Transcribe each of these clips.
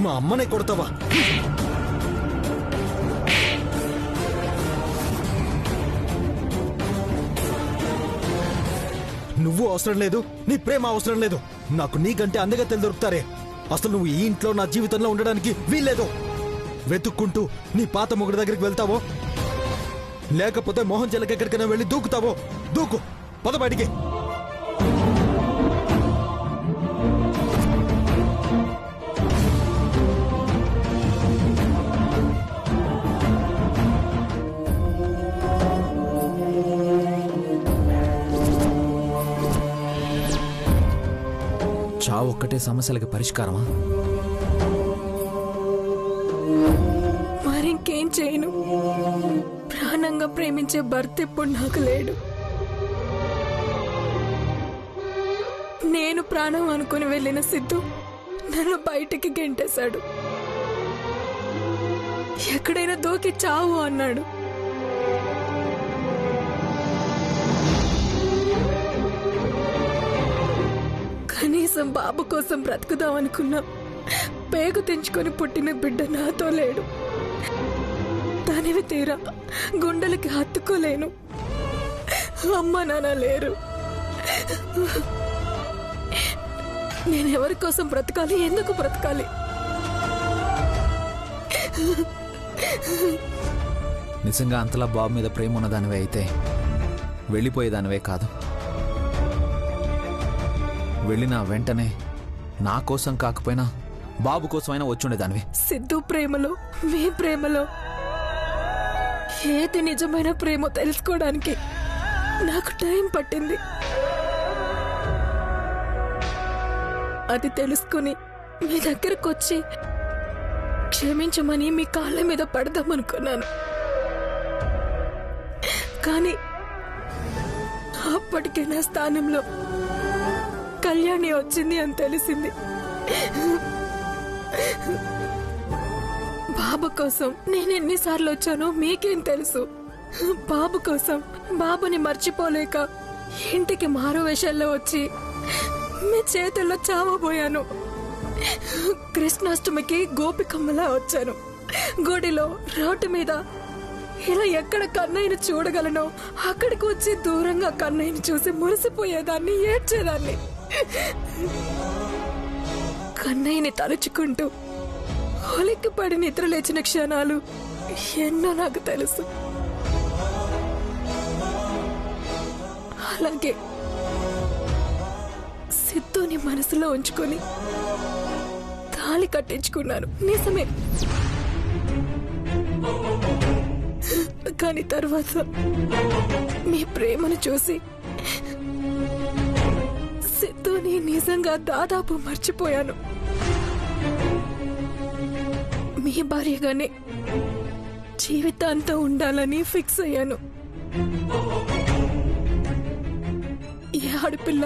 మా అమ్మనే కొడతావా? నువ్వు అవసరం లేదు, నీ ప్రేమ అవసరం లేదు. నాకు నీకంటే అందగత్తెలు దొరుకుతారే. అసలు నువ్వు ఈ ఇంట్లో నా జీవితంలో ఉండడానికి వీల్లేదు. వెతుక్కుంటూ నీ పాత మొగుడి దగ్గరికి వెళ్తావో, లేకపోతే మోహన్ చెల్లకి ఎక్కడికైనా వెళ్ళి దూకుతావో. దూకు, పద బయటికి. చావు ఒక్కటే సమస్యలకి పరిష్కారమా? మరింకేం చేయను. ప్రాణంగా ప్రేమించే భర్త ఇప్పుడు నాకు లేడు. నేను ప్రాణం అనుకుని వెళ్ళిన సిద్ధు నన్ను బయటికి గెంటేశాడు. ఎక్కడైనా దూకి చావు అన్నాడు. కనీసం బాబు కోసం బ్రతుకుదామనుకున్నా పేగు తెంచుకొని పుట్టిన బిడ్డ నాతో లేడు. తనివి తీరా గుండెలకి హత్తుకోలేను. అమ్మ నాన్న లేరు. నేనెవరి కోసం బ్రతకాలి? ఎందుకు బ్రతకాలి? నిజంగా అంతలా బాబు మీద ప్రేమ ఉన్నదానివే అయితే వెళ్ళిపోయేదానివే కాదు. వెళ్ళిన వెంటనే నా కోసం కాకపోయినా బాబు కోసమైనా వచ్చుండేదానివి. సిద్ధు ప్రేమలో, మీ ప్రేమలో ఏది నిజమైన ప్రేమో తెలుసుకోవడానికి నాకు టైం పట్టింది. అది తెలుసుకుని మీ దగ్గరకు వచ్చి క్షమించమని మీ కాళ్ళ మీద పడదామనుకున్నాను. కానీ అప్పటికే నా స్థానంలో కళ్యాణి వచ్చింది అని తెలిసింది. బాబు కోసం నేను ఎన్నిసార్లు వచ్చానో మీకేం తెలుసు. బాబు కోసం బాబుని మర్చిపోలేక ఇంటికి మారు వేషాల్లో వచ్చి మీ చేతుల్లో చావబోయాను. కృష్ణాష్టమికి గోపికమ్మలా వచ్చాను. గుడిలో రోడ్డు మీద ఇలా ఎక్కడ కన్నయ్యను చూడగలను అక్కడికి వచ్చి దూరంగా కన్నయ్యను చూసి మురిసిపోయేదాన్ని, ఏడ్చేదాన్ని. కన్నయ్యని తలుచుకుంటూ హోలికి పడి నిద్ర లేచిన క్షణాలు ఎన్నో నాకు తెలుసు. అలాగే సిద్ధుని మనసులో ఉంచుకొని తాళి కట్టించుకున్నాను, నిజమే. కానీ తర్వాత మీ ప్రేమను చూసి సిద్ధుని నిజంగా దాదాపు మర్చిపోయాను. మీ భార్యగానే జీవితాంతం ఉండాలని ఫిక్స్ అయ్యాను. ఏ ఆడపిల్ల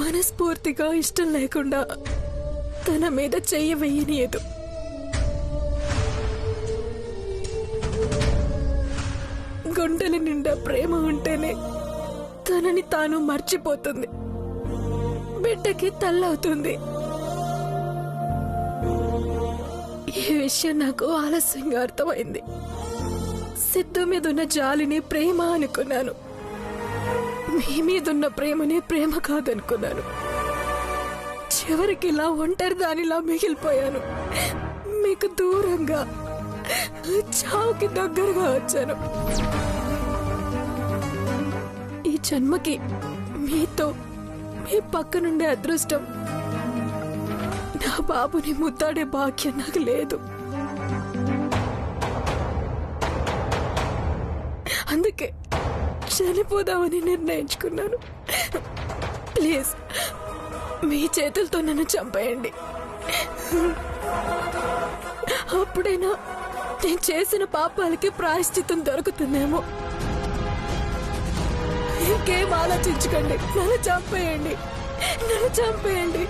మనస్ఫూర్తిగా ఇష్టం లేకుండా తన మీద చెయ్యి వెయ్యనీయదు. గుండెల నిండా ప్రేమ ఉంటేనే తనని తాను మర్చిపోతుంది, బిడ్డకి తల్లవుతుంది. ఈ విషయం నాకు ఆలస్యంగా అర్థమైంది. సిద్ధు మీదున్న జాలిని ప్రేమ అనుకున్నాను. మీ మీదున్న ప్రేమని ప్రేమ కాదనుకున్నాను. చివరికి ఇలా ఒంటరి దానిలా మిగిలిపోయాను. మీకు దూరంగా, చావుకి దగ్గరగా వచ్చాను. ఈ జన్మకి మీతో మీ పక్కనుండే అదృష్టం, నా బాబుని ముద్దాడే భాగ్యం నాకు లేదు. అందుకే చనిపోదామని నిర్ణయించుకున్నాను. ప్లీజ్ మీ చేతులతో నన్ను చంపేయండి. అప్పుడైనా నేను చేసిన పాపాలకి ప్రాయశ్చిత్తం దొరుకుతుందేమో. ఇంకేం ఆలోచించకండి, నన్ను చంపేయండి, నన్ను చంపేయండి.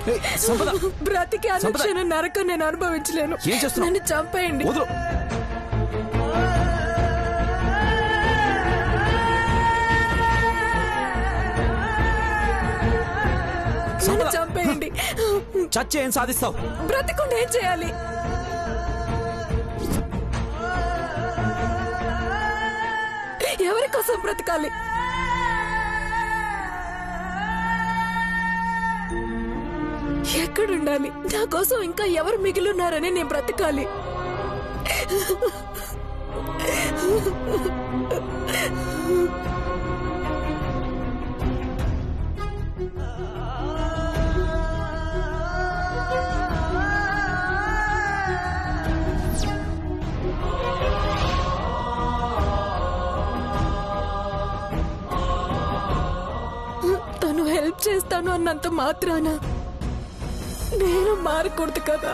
బ్రతికి అనుక్షణం నరకం నేను అనుభవించలేను. నన్ను చంపేయండి. నన్ను చంపేయండి. చచ్చి ఏం సాధిస్తావు? బ్రతికుండా ఏం చేయాలి? ఎవరి కోసం బ్రతకాలి? ఎక్కడుండాలి? నా కోసం ఇంకా ఎవరు మిగిలిన్నారని నేను బ్రతకాలి. తను హెల్ప్ చేస్తాను అన్నంత మాత్రాన నేను మారకూడదు కదా.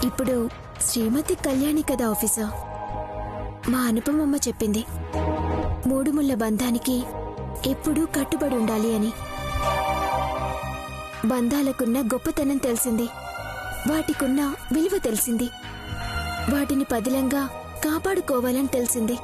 ఇప్పుడు శ్రీమతి కళ్యాణి కదా ఆఫీసర్. మా అనుపమమ్మ చెప్పింది 3 ముళ్ళ బంధానికి ఎప్పుడూ కట్టుబడి ఉండాలి అని. బంధాలకున్న గొప్పతనం తెలిసింది, వాటికున్న విలువ తెలిసింది, వాటిని పదిలంగా కాపాడుకోవాలని తెలిసింది.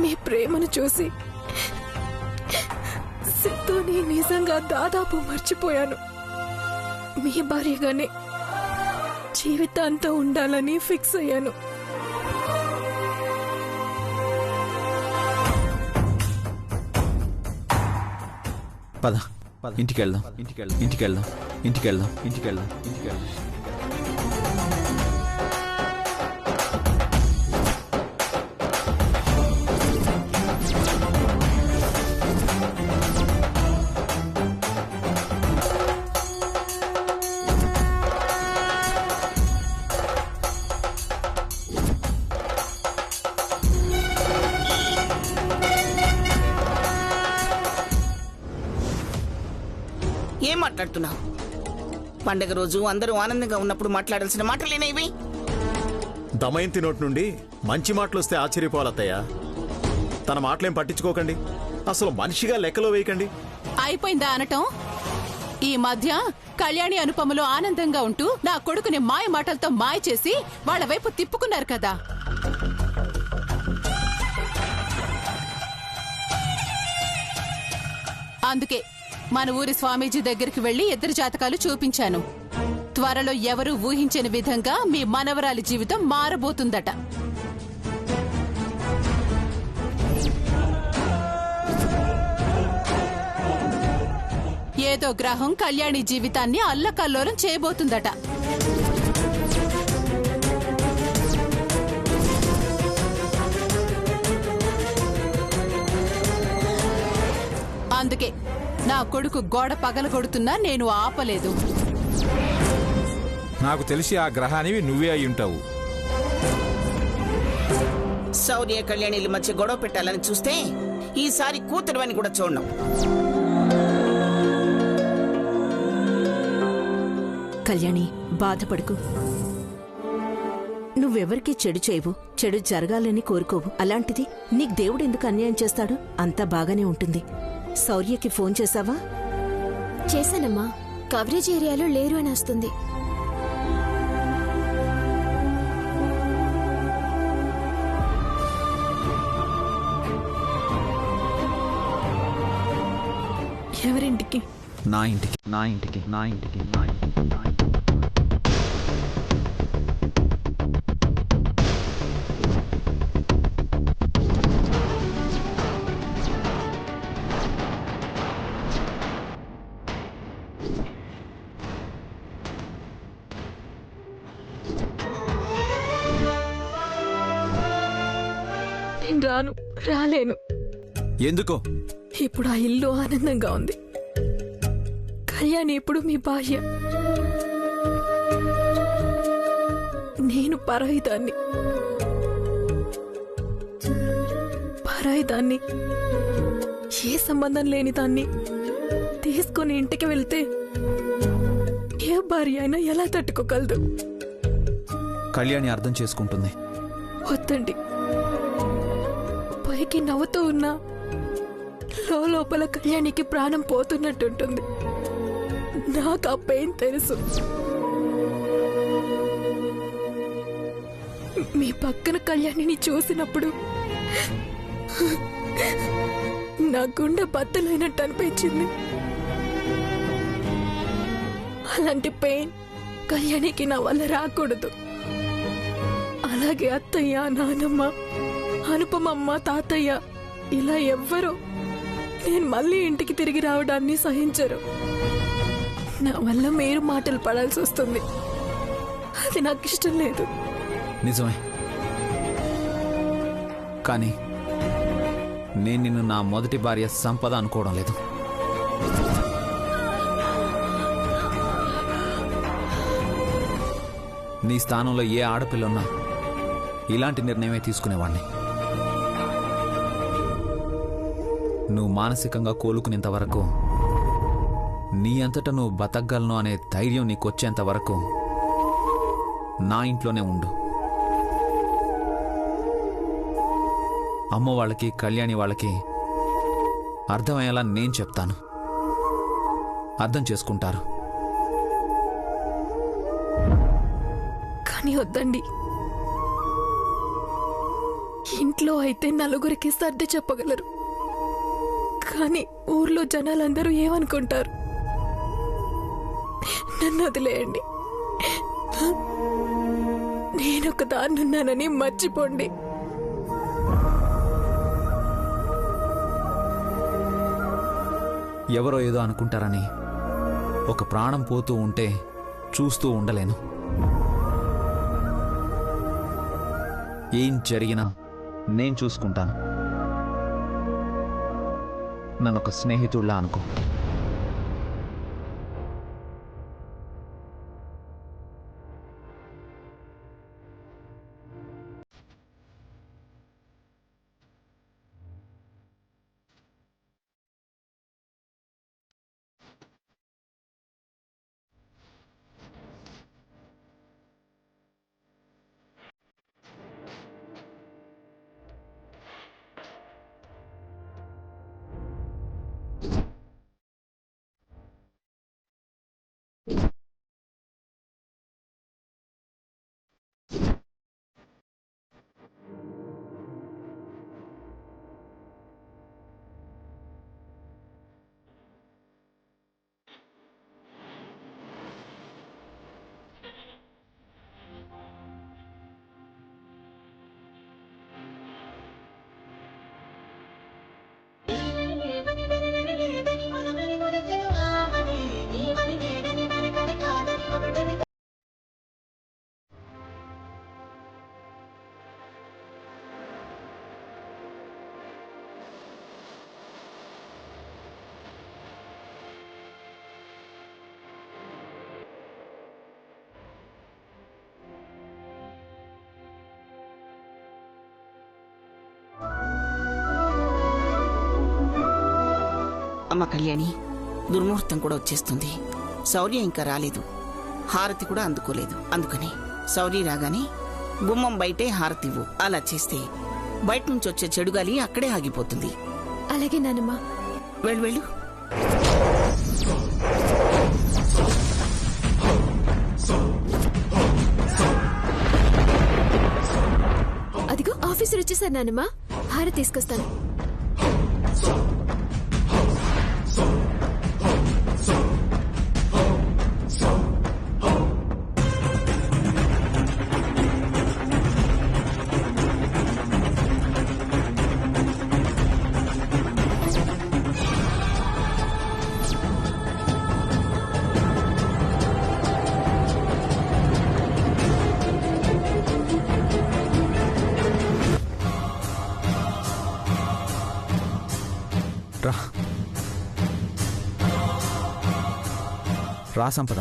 మీ ప్రేమను చూసి సిద్ధుని నిజంగా దాదాపు మర్చిపోయాను. మీ భార్యగానే జీవితాంతం ఉండాలని ఫిక్స్ అయ్యాను. పద ఇంటికి వెళ్దాం. ఇంటికి వెళ్దాం. ఏం మాట్లాడుతున్నావు? పండగ రోజు అందరూ ఆనందంగా ఉన్నప్పుడు మాట్లాడాల్సిన మాటలేనా ఇవి? దమయంతి నోటి నుండి మంచి మాటలు వస్తే ఆశ్చర్యపోవాలత్తయ్య. తన మాటలేం పట్టించుకోకండి, అసలు మనిషిగా లెక్కలో వేయకండి. అయిపోయిందా అనటం? ఈ మధ్య కళ్యాణి అనుపమలో ఆనందంగా ఉంటూ నా కొడుకుని మాయ మాటలతో మాయ చేసి వాళ్ళ వైపు తిప్పుకున్నారు కదా. అందుకే మన ఊరి స్వామీజీ దగ్గరికి వెళ్లి 2 జాతకాలు చూపించాను. త్వరలో ఎవరూ ఊహించని విధంగా మీ మనవరాలి జీవితం మారబోతుందట. ఏదో గ్రహం కళ్యాణి జీవితాన్ని అల్లకల్లోలం చేయబోతుందట. అందుకే నా కొడుకు గోడ పగలగొడుతున్నా నేను ఆపలేదు. నాకు తెలిసి ఆ గ్రహానివి నువ్వే అయి ఉంటావు. శౌర్య కళ్యాణిల మధ్య గొడవ పెట్టాలని చూస్తే ఈసారి కూతురు అని కూడా చూడను. కళ్యాణి, బాధపడకు. నువ్వెవరికీ చెడు చేయవు, చెడు జరగాలని కోరుకోవు. అలాంటిది నీకు దేవుడు ఎందుకు అన్యాయం చేస్తాడు? అంతా బాగానే ఉంటుంది. శౌర్యకి ఫోన్ చేశావా? చేశానమ్మా. కవరేజ్ ఏరియాలో లేరు అని వస్తుంది. ఎవరింటికి? నా ఇంటికి. నేను రాలేను. ఎందుకో? ఇప్పుడు ఆ ఇల్లు ఆనందంగా ఉంది, కళ్యాణి ఇప్పుడు మీ భార్య. నేను పరాయిదాన్ని. పరాయిదాన్ని, ఏ సంబంధం లేని దాన్ని తీసుకొని ఇంటికి వెళ్తే ఏ భార్య అయినా ఎలా తట్టుకోగలదు? కళ్యాణి అర్థం చేసుకుంటుంది. వద్దండి, పైకి నవ్వుతూ ఉన్నా లోపల కళ్యాణికి ప్రాణం పోతున్నట్టుంటుంది. నాకు ఆ పెయిన్ తెలుసు. మీ పక్కన కళ్యాణిని చూసినప్పుడు నా గుండె బద్దలైనట్టు అనిపించింది. అలాంటి పెయిన్ కళ్యాణికి నా వల్ల రాకూడదు. అలాగే అత్తయ్య, నానమ్మ, అనుపమమ్మ, తాతయ్య ఇలా ఎవ్వరూ నేను మళ్ళీ ఇంటికి తిరిగి రావడాన్ని సహించరు. నా వల్ల మీరు మాటలు పడాల్సి వస్తుంది. అది నాకు ఇష్టం లేదు. నిజమే, కానీ నేను నిన్ను నా మొదటి భార్య సంపద అనుకోవడం లేదు. నీ స్థానంలో ఏ ఆడపిల్ల ఉన్నా ఇలాంటి నిర్ణయమే తీసుకునేవాణ్ణి. నువ్వు మానసికంగా కోలుకునేంత వరకు, నీ అంతటా నువ్వు బతకగలను అనే ధైర్యం నీకొచ్చేంత వరకు నా ఇంట్లోనే ఉండు. అమ్మ వాళ్ళకి, కళ్యాణి వాళ్ళకి అర్థమయ్యేలా నేను చెప్తాను. అర్థం చేసుకుంటారు. కానీ వద్దండి, ఇంట్లో అయితే నలుగురికి సర్ది చెప్పగలరు, కానీ ఊర్లో జనాలందరూ ఏమనుకుంటారు? నన్ను వదిలేయండి. నేనొక దాన్నున్నానని మర్చిపోండి. ఎవరో ఏదో అనుకుంటారని ఒక ప్రాణం పోతూ ఉంటే చూస్తూ ఉండలేను. ఏం జరిగినా నేను చూసుకుంటాను. నన్ను ఒక స్నేహితుడిలా అనుకో. అమ్మ కళ్యాణి, దుర్ముహూర్తం కూడా వచ్చేస్తుంది. శౌర్య ఇంకా రాలేదు, హారతి కూడా అందుకోలేదు. అందుకని శౌర్య రాగానే గుమ్మం బయటే హారతి ఇవ్వు. అలా చేస్తే బయట నుంచి వచ్చే చెడుగాలి అక్కడే ఆగిపోతుంది. అలాగే నానమ్మా. వెళ్ళు వెళ్ళు. అదిగో ఆఫీసర్ వచ్చేసారు నానమ్మా. హారతి తీసుకొస్తాను. రా. రా సంపద.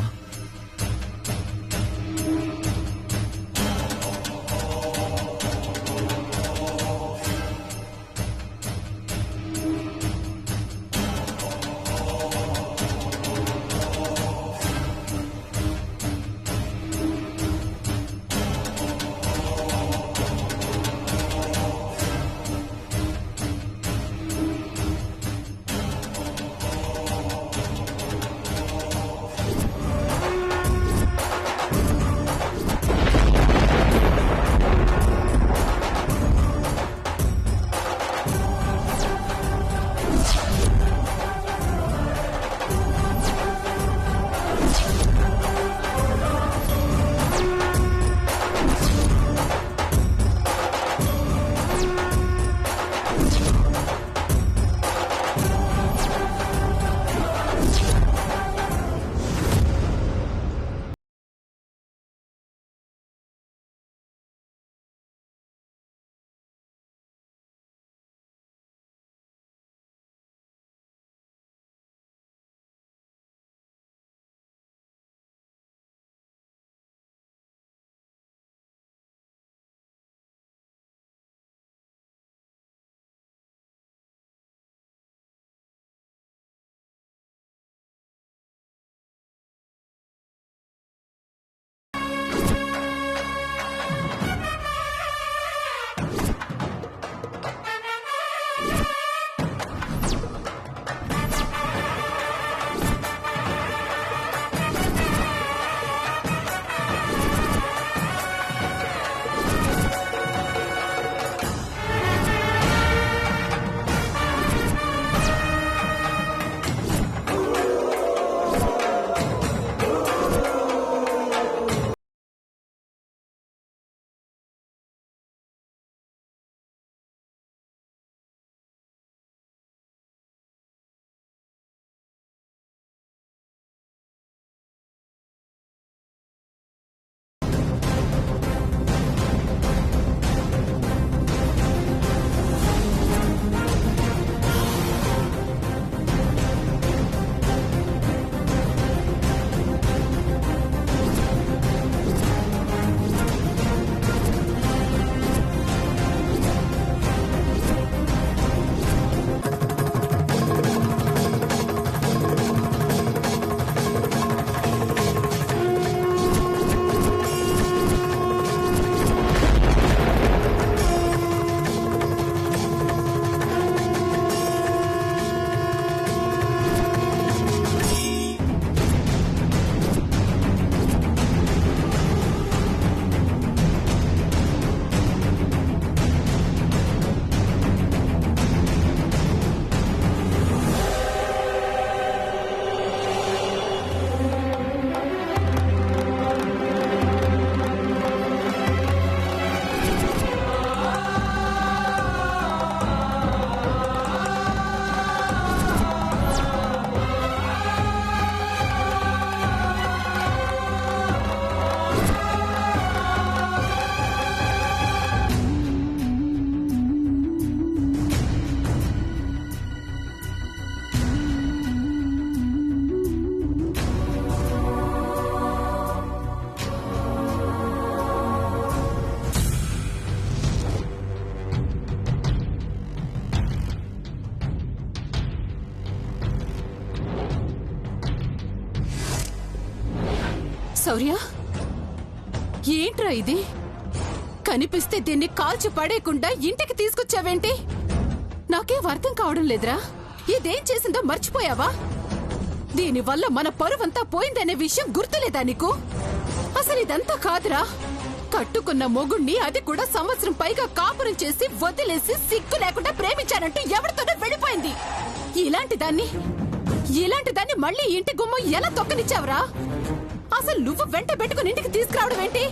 శౌర్య, ఏంట్రా ఇది? కనిపిస్తే దీన్ని కాల్చి పడేయకుండా ఇంటికి తీసుకొచ్చావేంటి? నాకేం అర్థం కావడం లేదురా. ఇదేం చేసిందో మర్చిపోయావా? దీనివల్ల మన పరువంతా పోయిందనే విషయం గుర్తులేదా నీకు? అసలు ఇదంతా కాదురా. కట్టుకున్న మొగుణ్ణి, అది కూడా సంవత్సరం పైగా కాపురం చేసి వదిలేసి సిగ్గు లేకుండా ప్రేమించానంటూ ఎవరితోనే వెళ్ళిపోయింది. ఇలాంటి దాన్ని మళ్ళీ ఇంటి గుమ్మం ఎలా తొక్కనిచ్చావురా? అసలు నువ్వు వెంట పెట్టుకుని ఇంటికి తీసుకురావడం ఏంటి?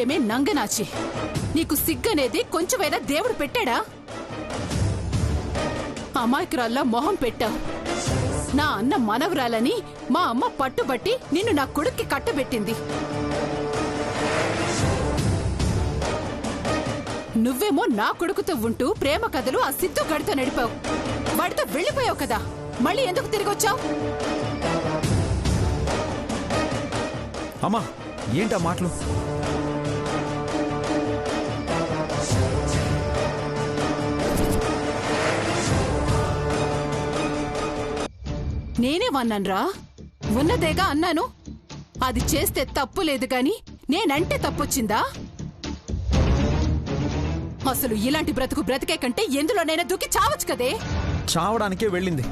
ఏమే నంగనాచి, నీకు సిగ్గనేది కొంచెమైనా దేవుడు పెట్టాడా? అమాయకురాల్లా మొహం పెట్టావు. నా అన్న మనవరాలని మా అమ్మ పట్టుబట్టి నిన్ను నా కొడుక్కి కట్టబెట్టింది. నువ్వేమో నా కొడుకుతో ఉంటూ ప్రేమ కథలు ఆ సిద్ధు గడితో నడిపావు. వాడితో వెళ్ళిపోయావు కదా, మళ్ళీ ఎందుకు తిరిగొచ్చావు? అమ్మా ఏంటా మాటలు? నేనేమన్నాన్రా? ఉన్నదేగా అన్నాను. అది చేస్తే తప్పు లేదు గాని నేనంటే తప్పొచ్చిందా? అసలు ఇలాంటి బ్రతుకు బ్రతికే కంటే ఎందులోనైనా దూకి చావచ్చు కదే. చావడానికే వెళ్ళింది.